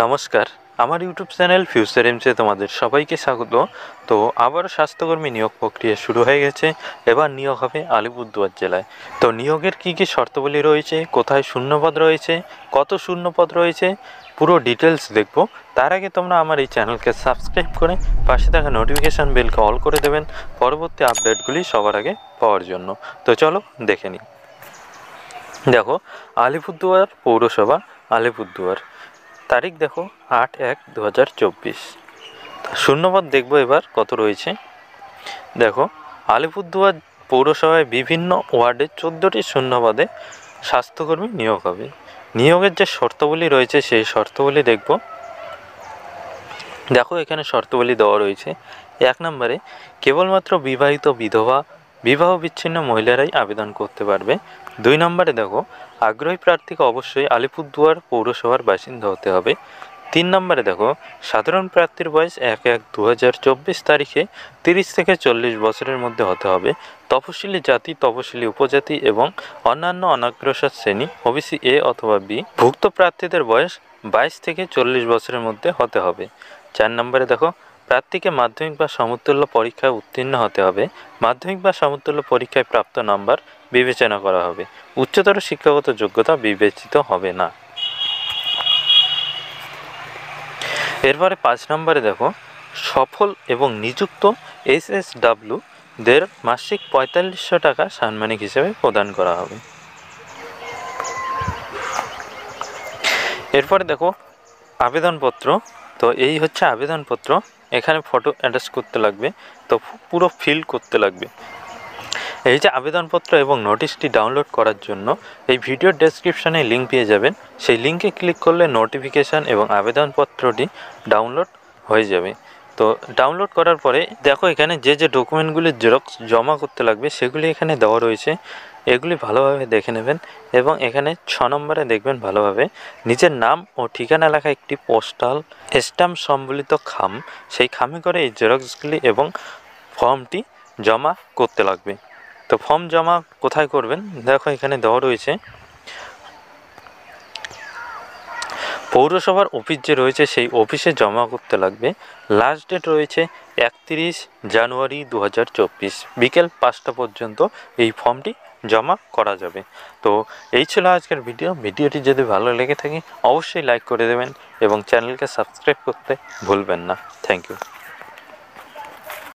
নমস্কার, আমার YouTube channel future এমসে তোমাদের সবাইকে স্বাগত। তো আবারও স্বাস্থ্যকর্মী নিয়োগ প্রক্রিয়া শুরু হয়ে গেছে। এবার নিয়োগ হবে আলিপুরদুয়ার জেলায়। তো নিয়োগের কী কী শর্তাবলী রয়েছে, কোথায় শূন্যপদ রয়েছে, কত শূন্যপদ রয়েছে, পুরো ডিটেলস দেখব। তার আগে তোমরা আমার এই চ্যানেলকে সাবস্ক্রাইব করে পাশে থাকা নোটিফিকেশান বেলকে অল করে দেবেন পরবর্তী আপডেটগুলি সবার আগে পাওয়ার জন্য। তো চলো দেখে নিই। দেখো, আলিপুরদুয়ার পৌরসভা, আলিপুরদুয়ার, তারিখ দেখো 8/1/2024। শূন্যপদ দেখবো এবার কত রয়েছে। দেখো, আলিপুরদুয়ার পৌরসভায় বিভিন্ন ওয়ার্ডে 14টি শূন্যপদে স্বাস্থ্যকর্মী নিয়োগ হবে। নিয়োগের যে শর্তাবলী রয়েছে সেই শর্তাবলী দেখব। দেখো, এখানে শর্তাবলী দেওয়া রয়েছে। 1 নম্বরে কেবলমাত্র বিবাহিত বিধবা, বিবাহ বিচ্ছিন্ন মহিলারাই আবেদন করতে পারবে। 2 নম্বরে দেখো, আগ্রহী প্রার্থীকে অবশ্যই আলিপুরদুয়ার পৌরসভার বাসিন্দা হতে হবে। 3 নম্বরে দেখো, সাধারণ প্রার্থীর বয়স 1/1/2024 তারিখে 30 থেকে 40 বছরের মধ্যে হতে হবে। তফসিলি জাতি, তফসিলি উপজাতি এবং অন্যান্য অনগ্রসর শ্রেণী ওবিসি এ অথবা বি ভুক্ত প্রার্থীদের বয়স 22 থেকে 40 বছরের মধ্যে হতে হবে। 4 নম্বরে দেখো, প্রার্থীকে মাধ্যমিক বা সমতুল্য পরীক্ষায় উত্তীর্ণ হতে হবে। মাধ্যমিক বা সমতুল্য পরীক্ষায় প্রাপ্ত নাম্বার বিবেচনা করা হবে। উচ্চতর শিক্ষাগত যোগ্যতা বিবেচিত হবে না। এরপরে 5 নম্বরে দেখো, সফল এবং নিযুক্ত SSW দের মাসিক 4500 টাকা সাম্মানিক হিসেবে প্রদান করা হবে। এরপরে দেখো আবেদনপত্র। তো এই হচ্ছে আবেদনপত্র। এখানে ফটো অ্যাটাচ করতে লাগবে, তো পুরো ফিল করতে লাগবে। এই যে আবেদনপত্র এবং নোটিশটি ডাউনলোড করার জন্য এই ভিডিওর ডেসক্রিপশানে লিঙ্ক পেয়ে যাবেন। সেই লিঙ্কে ক্লিক করলে নোটিফিকেশান এবং আবেদনপত্রটি ডাউনলোড হয়ে যাবে। তো ডাউনলোড করার পরে দেখো, এখানে যে যে ডকুমেন্টগুলি জেরক্স জমা করতে লাগবে সেগুলি এখানে দেওয়া রয়েছে। এগুলি ভালোভাবে দেখে নেবেন এবং এখানে 6 নম্বরে দেখবেন ভালোভাবে, নিজের নাম ও ঠিকানা লেখা একটি পোস্টাল স্ট্যাম্প সম্বলিত খাম, সেই খামে করে এই জেরক্সগুলি এবং ফর্মটি জমা করতে লাগবে। তো ফর্ম জমা কোথায় করবেন দেখো, এখানে দেওয়া রয়েছে। পৌরসভার অফিস যে রয়েছে সেই অফিসে জমা করতে লাগবে। লাস্ট ডেট রয়েছে 31 জানুয়ারি 2024 বিকেল 5টা পর্যন্ত এই ফর্মটি জমা করা যাবে। তো এই ছিল আজকের ভিডিওটি যদি ভালো লেগে থাকে অবশ্যই লাইক করে দেবেন এবং চ্যানেলকে সাবস্ক্রাইব করতে ভুলবেন না। Thank you.